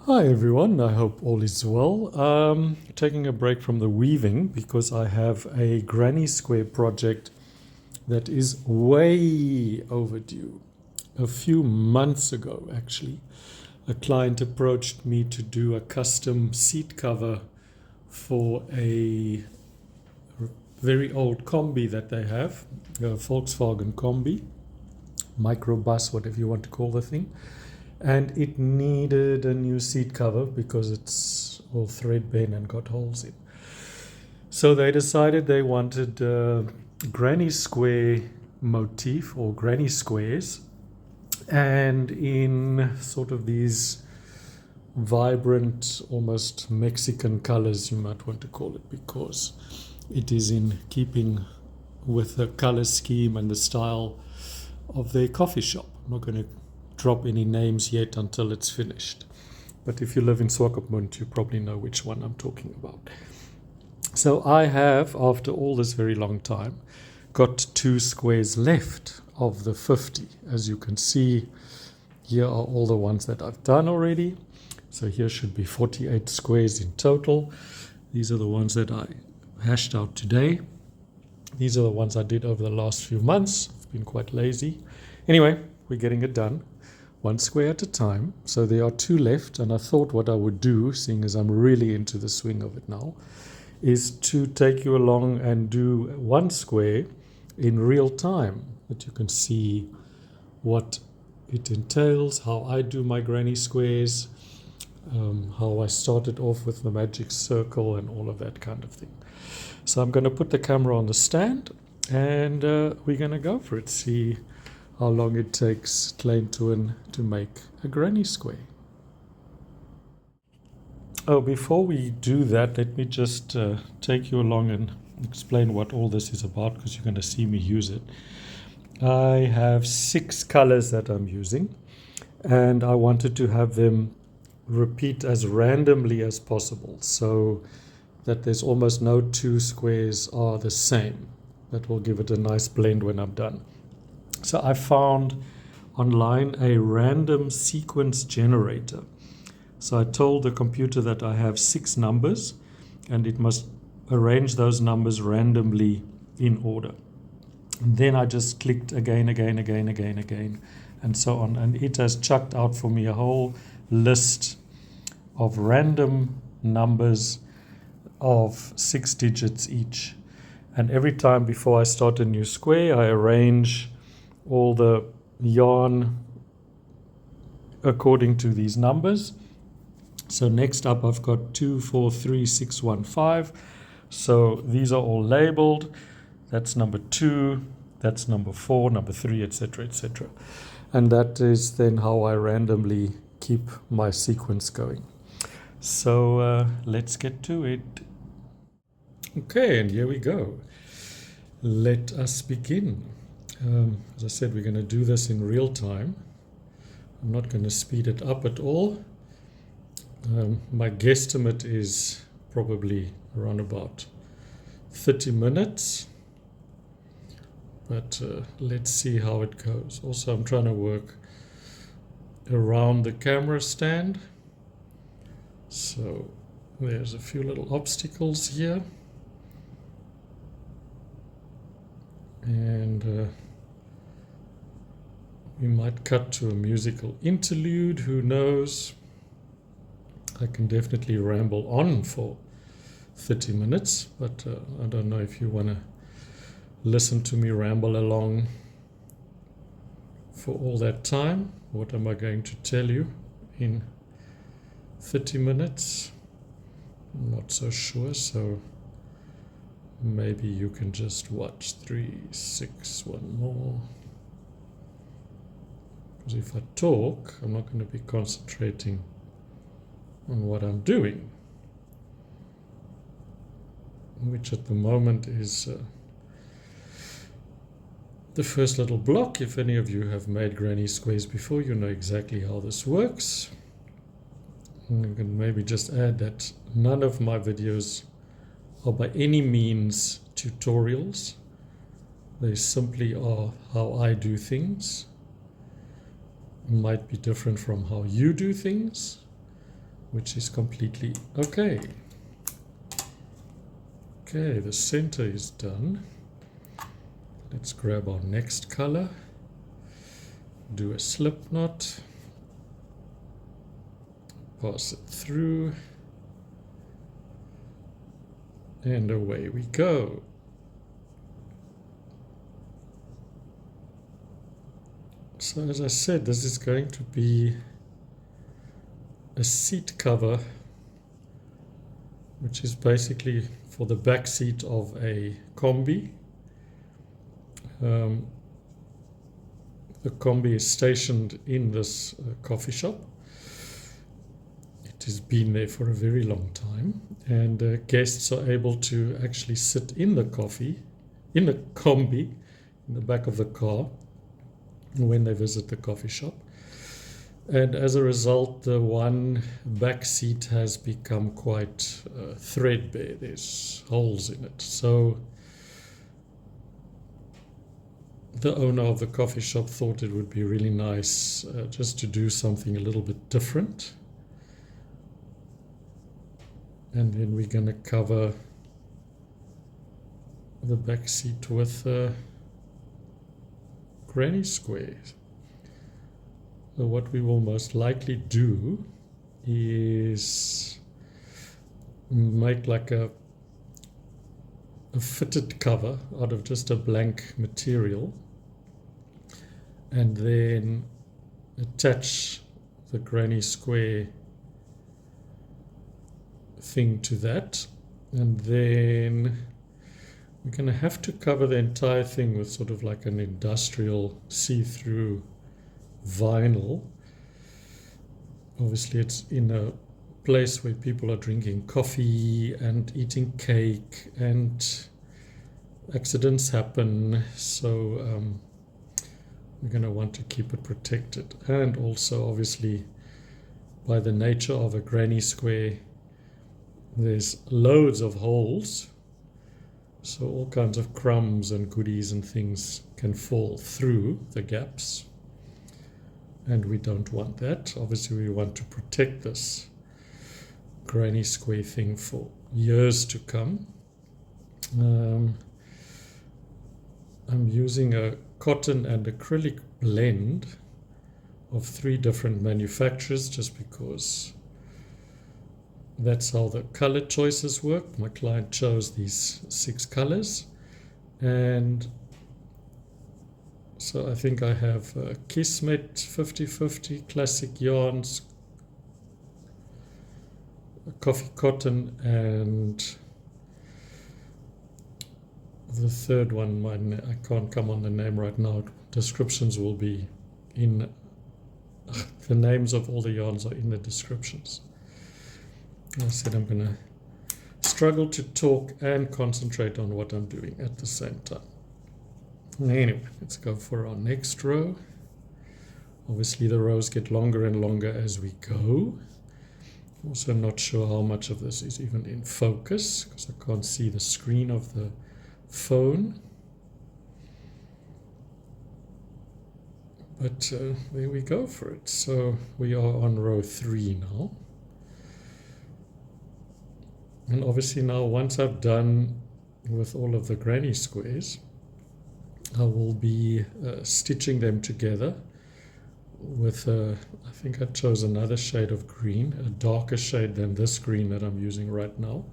Hi everyone, I hope all is well. Taking a break from the weaving because I have a granny square project that is way overdue. A few months ago, actually, a client approached me to do a custom seat cover for a very old combi that they have, a Volkswagen combi, microbus, whatever you want to call the thing. And it needed a new seat cover because it's all threadbare and got holes in. So they decided they wanted a granny square motif or granny squares, and in sort of these vibrant, almost Mexican colors, you might want to call it, because it is in keeping with the color scheme and the style of their coffee shop. I'm not going to drop any names yet until it's finished. But if you live in Swakopmund, you probably know which one I'm talking about. So I have, after all this very long time, got 2 squares left of the 50. As you can see, here are all the ones that I've done already. So here should be 48 squares in total. These are the ones that I hashed out today. These are the ones I did over the last few months. I've been quite lazy. Anyway, we're getting it done, 1 square at a time. So there are 2 left, and I thought what I would do, seeing as I'm really into the swing of it now, is to take you along and do 1 square in real time, that you can see what it entails, how I do my granny squares, how I started off with the magic circle and all of that kind of thing. So I'm going to put the camera on the stand, and we're going to go for it, see how long it takes Klein Toon to make a granny square. Oh, before we do that, let me just take you along and explain what all this is about, because you're going to see me use it. I have 6 colors that I'm using, and I wanted to have them repeat as randomly as possible, so that there's almost no 2 squares are the same. That will give it a nice blend when I'm done. So I found online a random sequence generator. So I told the computer that I have 6 numbers, and it must arrange those numbers randomly in order. And then I just clicked again, and so on. And it has chucked out for me a whole list of random numbers of 6 digits each. And every time before I start a new square, I arrange all the yarn according to these numbers. So next up, I've got 2, 4, 3, 6, 1, 5. So these are all labeled. That's number 2, that's number 4, number 3, etc., etc. And that is then how I randomly keep my sequence going. So let's get to it. Okay, and here we go. Let us begin. As I said, we're going to do this in real time. I'm not going to speed it up at all. My guesstimate is probably around about 30 minutes. But let's see how it goes. Also, I'm trying to work around the camera stand. So there's a few little obstacles here. And we might cut to a musical interlude, who knows. I can definitely ramble on for 30 minutes, but I don't know if you want to listen to me ramble along for all that time. What am I going to tell you in 30 minutes? I'm not so sure, so maybe you can just watch 3, 6, one more. Because if I talk, I'm not going to be concentrating on what I'm doing, which at the moment is the first little block. If any of you have made granny squares before, you know exactly how this works. And I can maybe just add that none of my videos are by any means tutorials. They simply are how I do things. It might be different from how you do things, which is completely okay. Okay, the center is done. Let's grab our next color, do a slip knot, pass it through, and away we go. So as I said, this is going to be a seat cover, which is basically for the back seat of a combi. The combi is stationed in this coffee shop. It has been there for a very long time, and guests are able to actually sit in the combi, in the back of the car, when they visit the coffee shop. And as a result, the one back seat has become quite threadbare. There's holes in it. So the owner of the coffee shop thought it would be really nice just to do something a little bit different. And then we're going to cover the back seat with granny squares. So what we will most likely do is make like a fitted cover out of just a blank material, and then attach the granny square thing to that, and then we're going to have to cover the entire thing with sort of like an industrial see-through vinyl. Obviously it's in a place where people are drinking coffee and eating cake and accidents happen, so we're going to want to keep it protected. And also obviously by the nature of a granny square, there's loads of holes, so all kinds of crumbs and goodies and things can fall through the gaps, and we don't want that. Obviously we want to protect this granny square thing for years to come. I'm using a cotton and acrylic blend of 3 different manufacturers just because that's how the color choices work. My client chose these 6 colors, and so I think I have Kismet 50/50, Classic Yarns, Coffee Cotton, and the third one, I can't come on the name right now. Descriptions will be in, the names of all the yarns are in the descriptions. I said I'm going to struggle to talk and concentrate on what I'm doing at the same time. Anyway, let's go for our next row. Obviously the rows get longer and longer as we go. Also not sure how much of this is even in focus because I can't see the screen of the phone. But there we go for it. So we are on row 3 now. And obviously now once I've done with all of the granny squares, I will be stitching them together with I think I chose another shade of green, a darker shade than this green that I'm using right now.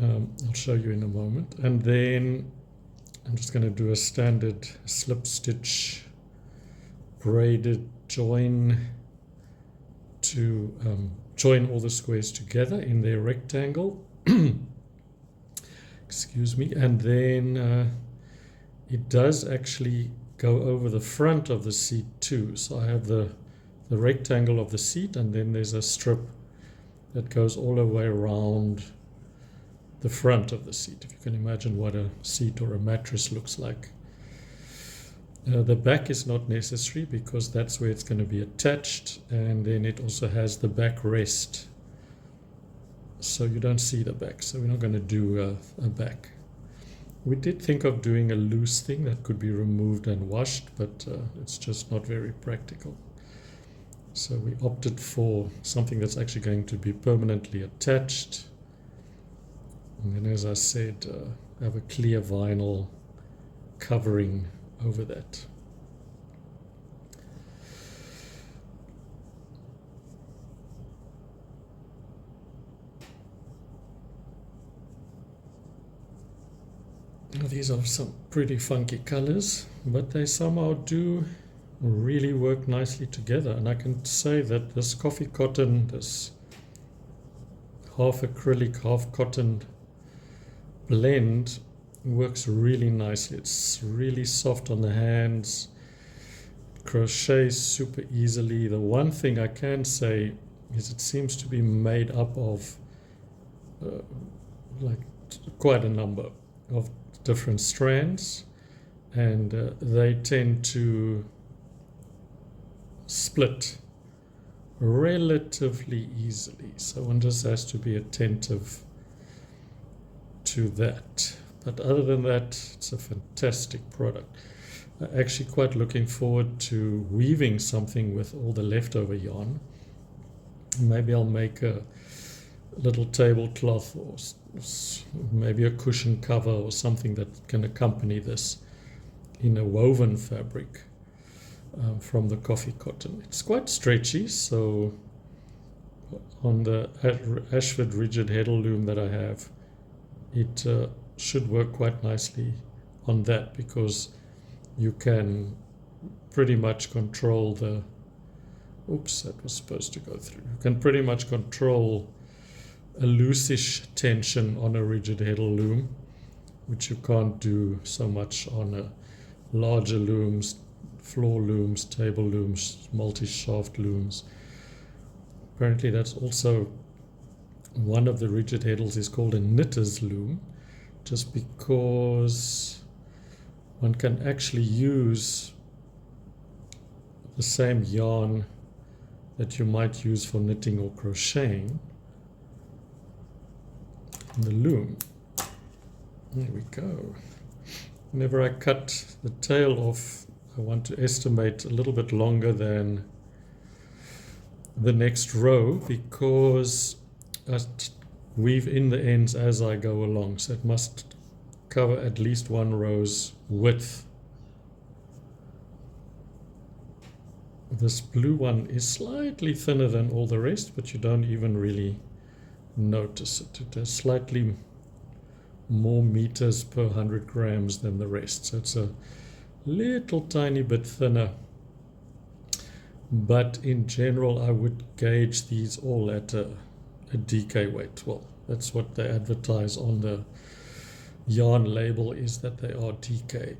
I'll show you in a moment. And then I'm just going to do a standard slip stitch braided join to join all the squares together in their rectangle. Excuse me. And then it does actually go over the front of the seat too. So I have the rectangle of the seat, and then there's a strip that goes all the way around the front of the seat, if you can imagine what a seat or a mattress looks like. The back is not necessary because that's where it's going to be attached, and then it also has the back rest, so you don't see the back, so we're not going to do a back. We did think of doing a loose thing that could be removed and washed, but it's just not very practical. So we opted for something that's actually going to be permanently attached. And then, as I said, have a clear vinyl covering over that. These are some pretty funky colors, but they somehow do really work nicely together. And I can say that this coffee cotton, this half acrylic, half cotton blend works really nicely. It's really soft on the hands, crochets super easily. The one thing I can say is it seems to be made up of like quite a number of different strands, and they tend to split relatively easily, so one just has to be attentive to that. But other than that, it's a fantastic product. I'm actually quite looking forward to weaving something with all the leftover yarn. Maybe I'll make a little tablecloth or maybe a cushion cover or something that can accompany this in a woven fabric from the coffee cotton. It's quite stretchy, so on the Ashford rigid heddle loom that I have, it should work quite nicely on that, because you can pretty much control the that was supposed to go through. You can pretty much control a loosish tension on a rigid heddle loom, which you can't do so much on a larger looms, floor looms, table looms, multi-shaft looms. Apparently that's also one of the rigid heddles is called a knitter's loom, just because one can actually use the same yarn that you might use for knitting or crocheting in the loom. There we go. Whenever I cut the tail off, I want to estimate a little bit longer than the next row, because I weave in the ends as I go along, so it must cover at least one row's width. This blue one is slightly thinner than all the rest, but you don't even really notice it. It has slightly more meters per 100 grams than the rest, so it's a little tiny bit thinner. But in general, I would gauge these all at a DK weight. Well, that's what they advertise on the yarn label, is that they are DK.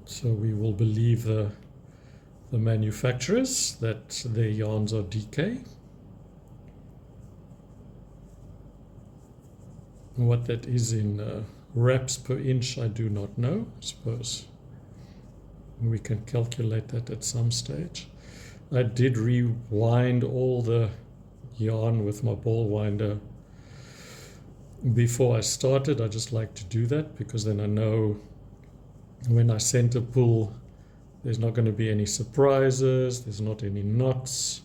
So we will believe the manufacturers that their yarns are DK. What that is in wraps per inch, I do not know. I suppose we can calculate that at some stage. I did rewind all the yarn with my ball winder before I started. I just like to do that, because then I know when I center pull, there's not going to be any surprises, there's not any knots,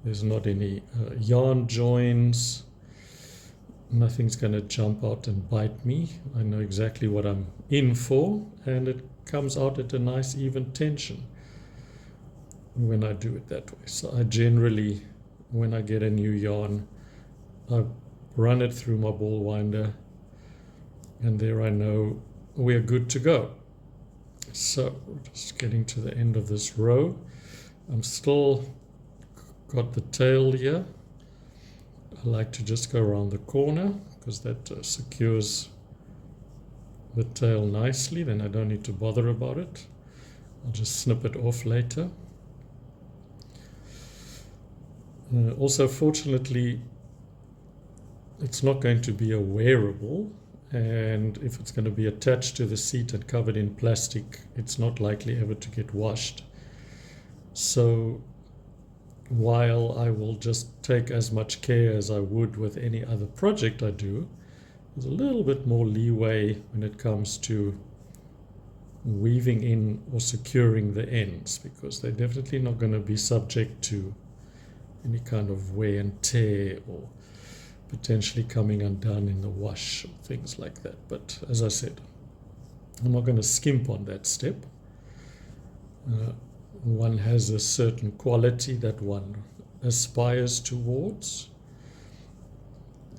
there's not any yarn joins. Nothing's going to jump out and bite me. I know exactly what I'm in for, and it comes out at a nice even tension when I do it that way. So I generally, when I get a new yarn, I run it through my ball winder, and there I know we're good to go. So just getting to the end of this row. I'm still got the tail here. I like to just go around the corner, because that secures the tail nicely. Then I don't need to bother about it. I'll just snip it off later. Also, fortunately, it's not going to be a wearable, and if it's going to be attached to the seat and covered in plastic, it's not likely ever to get washed. So while I will just take as much care as I would with any other project I do, there's a little bit more leeway when it comes to weaving in or securing the ends, because they're definitely not going to be subject to any kind of wear and tear or potentially coming undone in the wash or things like that. But as I said, I'm not going to skimp on that step. One has a certain quality that one aspires towards,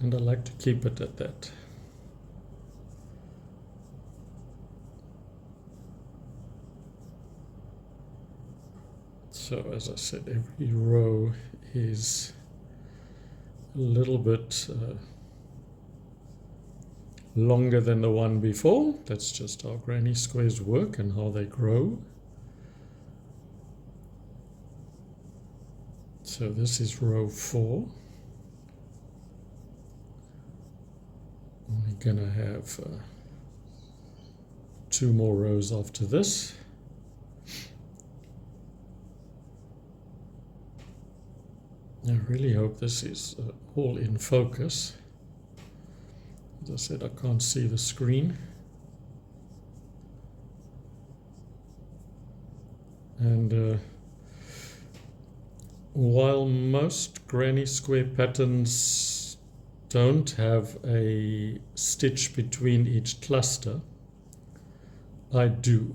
and I like to keep it at that. So as I said, every row is a little bit longer than the one before. That's just how granny squares work and how they grow. So this is row 4. We're going to have 2 more rows after this. I really hope this is all in focus. As I said, I can't see the screen. And while most granny square patterns don't have a stitch between each cluster, I do.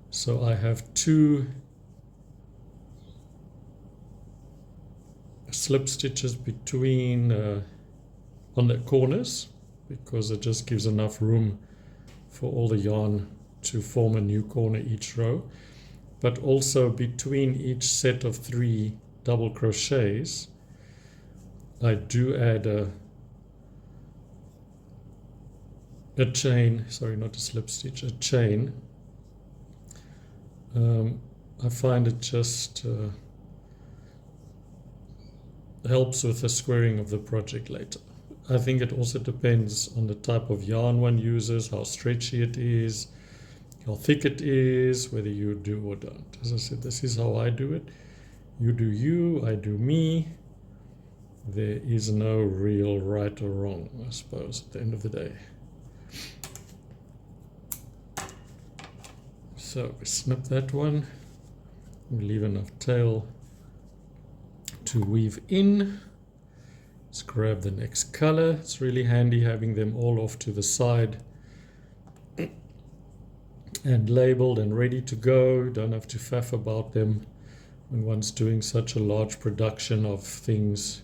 So I have 2 slip stitches between on the corners, because it just gives enough room for all the yarn to form a new corner each row. But also between each set of 3 double crochets, I do add a chain, sorry, not a slip stitch, a chain. I find it just helps with the squaring of the project later. I think it also depends on the type of yarn one uses, how stretchy it is, how thick it is, whether you do or don't. As I said, this is how I do it. You do you, I do me. There is no real right or wrong, I suppose, at the end of the day. So we snip that one. We leave enough tail to weave in. Let's grab the next color. It's really handy having them all off to the side and labeled and ready to go. Don't have to faff about them when one's doing such a large production of things.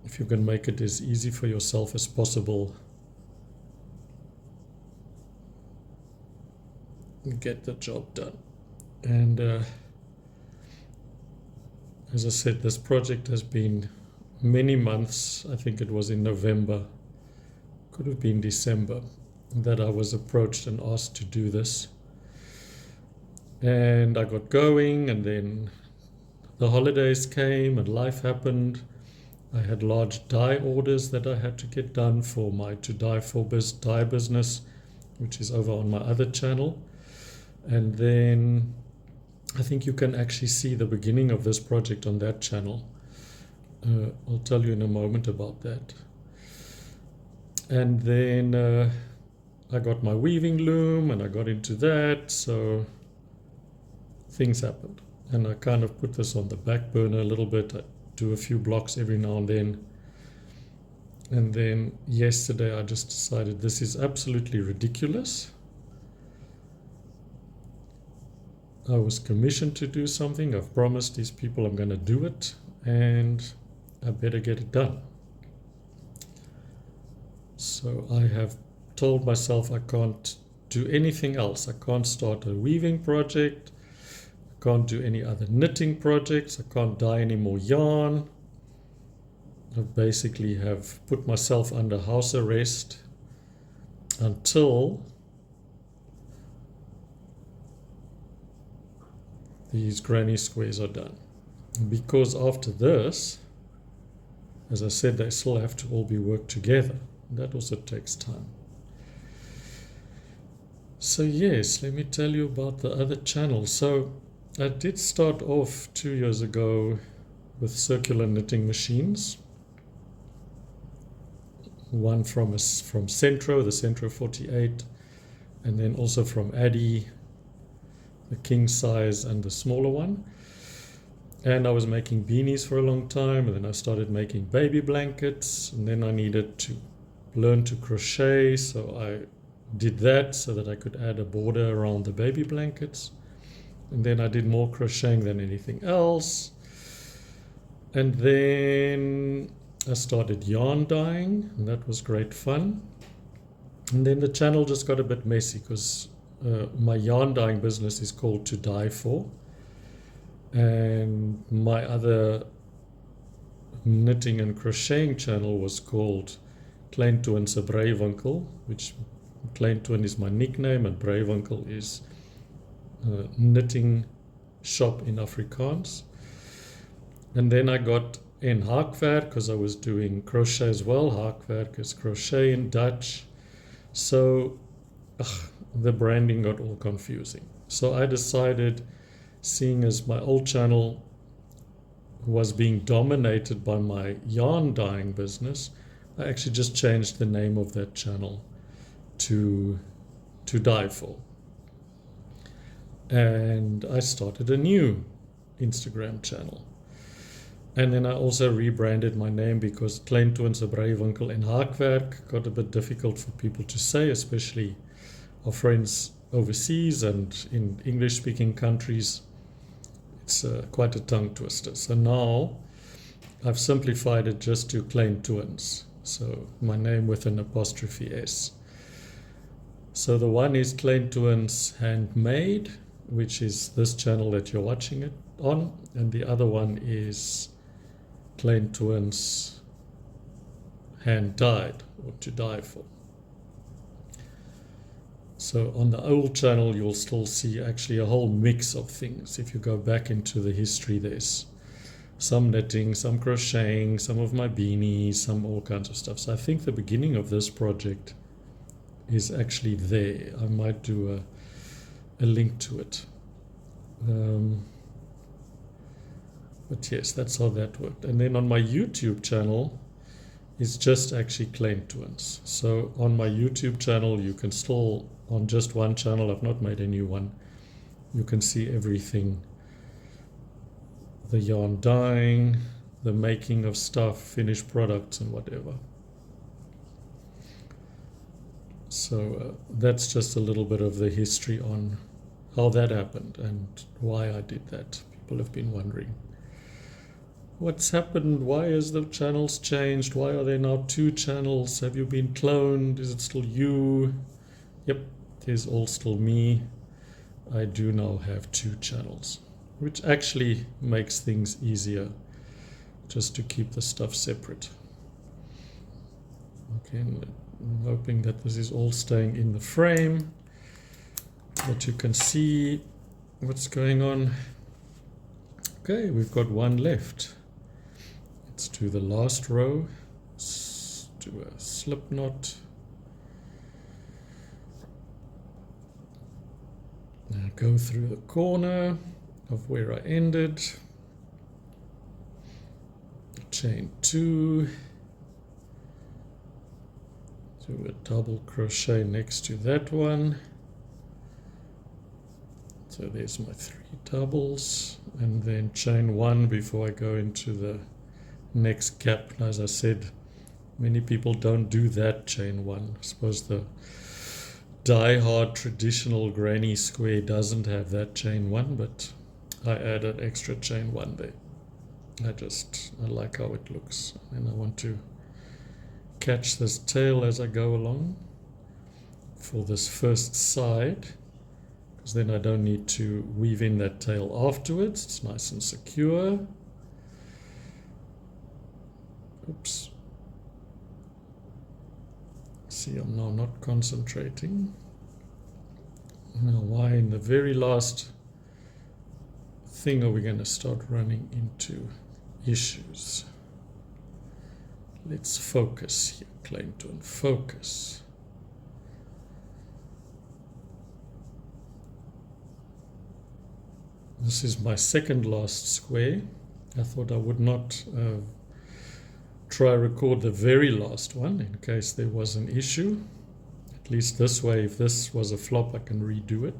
If you can make it as easy for yourself as possible, get the job done. And as I said, this project has been many months. I think it was in November, could have been December, that I was approached and asked to do this. And I got going, and then the holidays came and life happened. I had large dye orders that I had to get done for my To Dye For dye business, which is over on my other channel. And then I think you can actually see the beginning of this project on that channel. I'll tell you in a moment about that. And then I got my weaving loom and I got into that, so things happened. And I kind of put this on the back burner a little bit. I do a few blocks every now and then. And then yesterday I just decided this is absolutely ridiculous. I was commissioned to do something. I've promised these people I'm going to do it, and I better get it done. So I have told myself I can't do anything else. I can't start a weaving project. I can't do any other knitting projects. I can't dye any more yarn. I basically have put myself under house arrest until these granny squares are done. Because after this, as I said, they still have to all be worked together. That also takes time. So yes, let me tell you about the other channel. So I did start off 2 years ago with circular knitting machines. One from Centro, the Centro 48, and then also from Addy, the king size and the smaller one. And I was making beanies for a long time, and then I started making baby blankets, and then I needed to learn to crochet, so I did that so that I could add a border around the baby blankets. And then I did more crocheting than anything else. And then I started yarn dyeing, and that was great fun. And then the channel just got a bit messy because my yarn dyeing business is called To Dye For. And my other knitting and crocheting channel was called Klein Toon se Breiwinkel, which Klein Toon is my nickname and Breiwinkel is a knitting shop in Afrikaans. And then I got in haakwerk because I was doing crochet as well. Haakwerk is crochet in Dutch. So the branding got all confusing. So I decided, seeing as my old channel was being dominated by my yarn dyeing business, I actually just changed the name of that channel to Dye For. And I started a new Instagram channel. And then I also rebranded my name because Klein Toon se Breiwinkel en haakwerk got a bit difficult for people to say, especially our friends overseas and in English-speaking countries. It's quite a tongue twister. So now I've simplified it just to Klein Toons. So my name with an apostrophe S. So the one is Klein Toons Handmade, which is this channel that you're watching it on. And the other one is Klein Toons Hand Dyed, or To Dye For. So on the old channel, you'll still see actually a whole mix of things. If you go back into the history, there's some knitting, some crocheting, some of my beanies, some all kinds of stuff. So I think the beginning of this project is actually there. I might do a link to it. But yes, that's how that worked. And then on my YouTube channel, it's just actually Klein Toons. So on my YouTube channel, you can still, on just one channel, I've not made a new one, you can see everything. The yarn dyeing, the making of stuff, finished products and whatever. So that's just a little bit of the history on how that happened and why I did that. People have been wondering, what's happened? Why has the channels changed? Why are there now two channels? Have you been cloned? Is it still you? Yep, it is all still me. I do now have two channels, which actually makes things easier just to keep the stuff separate. Okay, I'm hoping that this is all staying in the frame, that you can see what's going on. Okay, we've got one left. Let's do the last row. Let's do a slip knot. Now go through the corner of where I ended. Chain 2. Do a double crochet next to that one. So there's my 3 doubles, and then chain 1 before I go into the next gap. As I said, many people don't do that chain 1. I suppose the die-hard traditional granny square doesn't have that chain 1, but I add an extra chain 1 there. I like how it looks, and I want to catch this tail as I go along for this first side, because then I don't need to weave in that tail afterwards. It's nice and secure. Oops. See, I'm now not concentrating. Now, why in the very last thing are we going to start running into issues? Let's focus here. Klein Toon, focus. This is my second last square. I thought I would not try record the very last one in case there was an issue. At least this way, if this was a flop, I can redo it.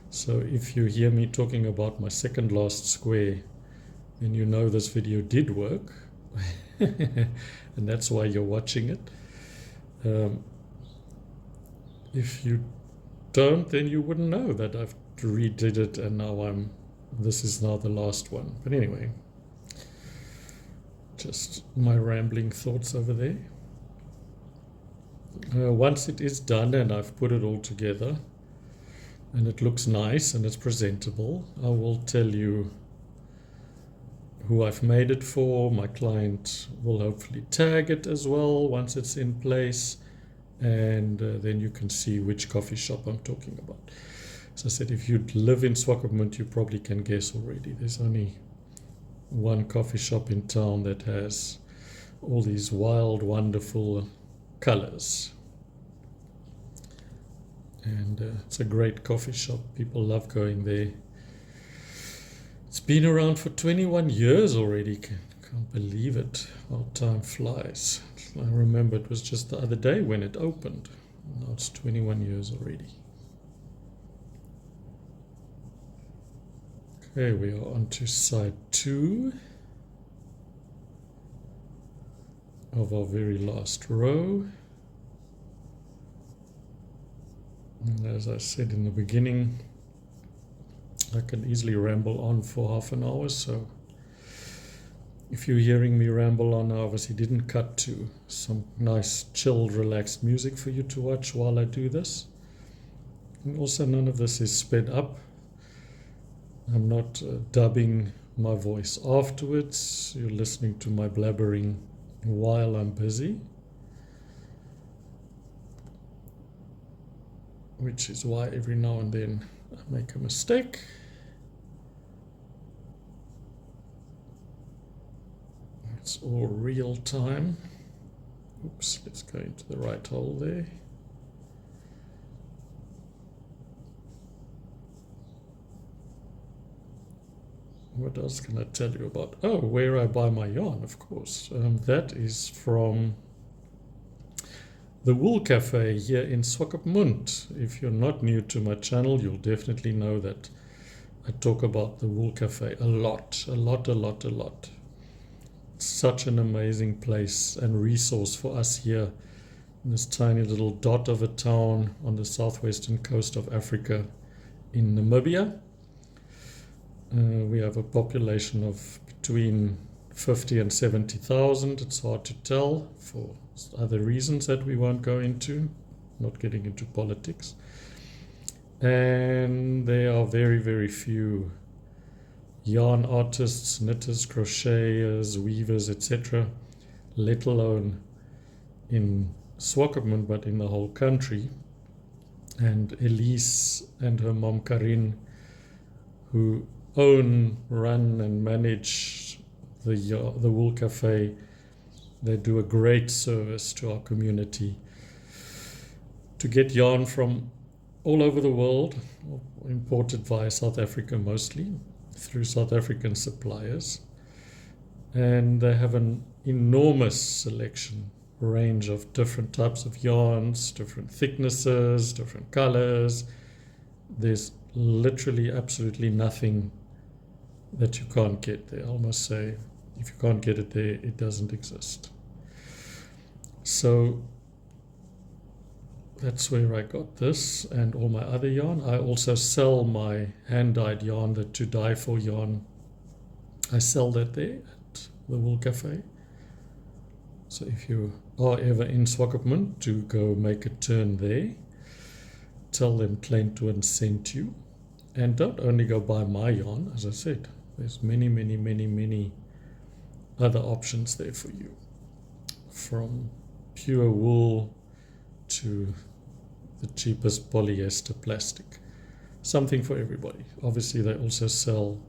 So if you hear me talking about my second last square, then you know this video did work. And that's why you're watching it. If you don't, then you wouldn't know that I've redid it and now this is now the last one. But anyway, just my rambling thoughts over there. Once it is done and I've put it all together and it looks nice and it's presentable, I will tell you who I've made it for. My client will hopefully tag it as well once it's in place, and then you can see which coffee shop I'm talking about. As I said, if you live in Swakopmund, you probably can guess already. There's only one coffee shop in town that has all these wild, wonderful colors. And it's a great coffee shop. People love going there. It's been around for 21 years already. Can't believe it. How time flies. I remember it was just the other day when it opened. Now it's 21 years already. Okay, we are on to side 2 of our very last row. And as I said in the beginning, I can easily ramble on for half an hour, so if you're hearing me ramble on, I obviously didn't cut to some nice, chilled, relaxed music for you to watch while I do this. And also, none of this is sped up. I'm not dubbing my voice afterwards. You're listening to my blabbering while I'm busy, which is why every now and then I make a mistake. It's all real time. Oops, let's go into the right hole there. What else can I tell you about? Oh, where I buy my yarn, of course. That is from the Wool Cafe here in Swakopmund. If you're not new to my channel, you'll definitely know that I talk about the Wool Cafe a lot. Such an amazing place and resource for us here in this tiny little dot of a town on the southwestern coast of Africa in Namibia. We have a population of between 50 and 70,000. It's hard to tell for other reasons that we won't go into, not getting into politics. And there are very, very few yarn artists, knitters, crocheters, weavers, etc., let alone in Swakopmund, but in the whole country. And Elise and her mom Karin, who own, run and manage the Wool Cafe, they do a great service to our community to get yarn from all over the world, imported via South Africa mostly, through South African suppliers. And they have an enormous selection, range of different types of yarns, different thicknesses, different colors. There's literally absolutely nothing that you can't get there. I almost say, if you can't get it there, it doesn't exist. So that's where I got this and all my other yarn. I also sell my hand-dyed yarn, the to dye for yarn. I sell that there at the Wool Cafe. So if you are ever in Swakopmund, to go make a turn there. Tell them Klein Toon sent you. And don't only go buy my yarn, as I said. There's many, many, many, many other options there for you. From pure wool to the cheapest polyester plastic. Something for everybody. Obviously, they also sell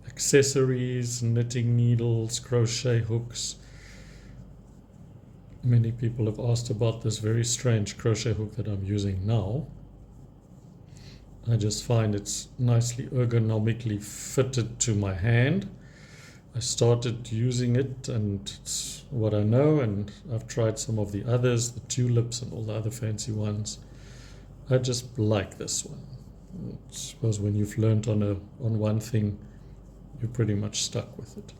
accessories, knitting needles, crochet hooks. Many people have asked about this very strange crochet hook that I'm using now. I just find it's nicely ergonomically fitted to my hand. I started using it and it's what I know, and I've tried some of the others, the tulips and all the other fancy ones. I just like this one. I suppose when you've learned on one thing, you're pretty much stuck with it.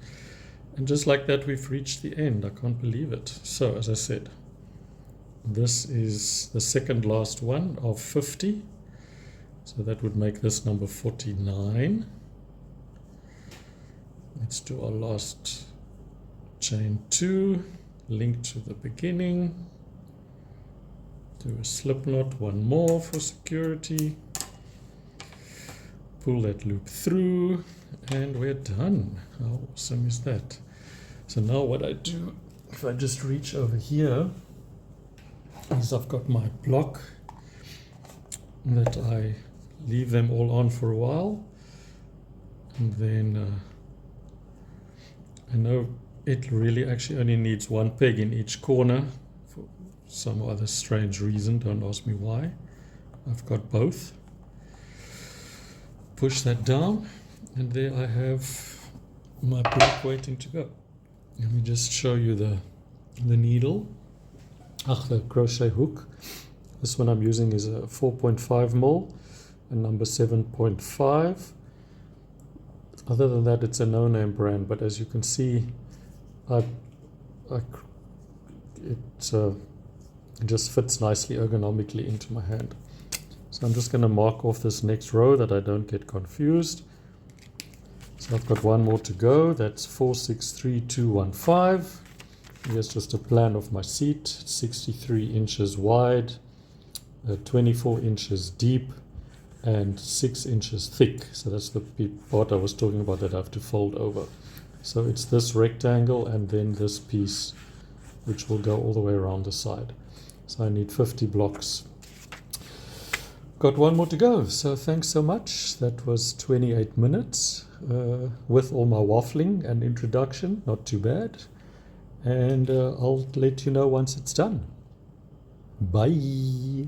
And just like that, we've reached the end. I can't believe it. So as I said, this is the second last one of 50. So that would make this number 49. Let's do our last chain 2, link to the beginning. Do a slip knot, one more for security. Pull that loop through, and we're done. How awesome is that? So now what I do, if I just reach over here, is I've got my block that I leave them all on for a while, and then I know it really actually only needs one peg in each corner for some other strange reason. Don't ask me why. I've got both. Push that down, and there I have my block waiting to go. Let me just show you the needle. The crochet hook. This one I'm using is a 4.5 mil and number 7.5. Other than that, it's a no-name brand, but as you can see, it just fits nicely ergonomically into my hand. So I'm just going to mark off this next row that I don't get confused. So I've got one more to go. That's 463215. Here's just a plan of my seat. 63 inches wide, 24 inches deep, and 6 inches thick. So that's the part I was talking about that I have to fold over. So it's this rectangle and then this piece, which will go all the way around the side. So I need 50 blocks. Got one more to go. So thanks so much. That was 28 minutes with all my waffling and introduction. Not too bad. And I'll let you know once it's done. Bye.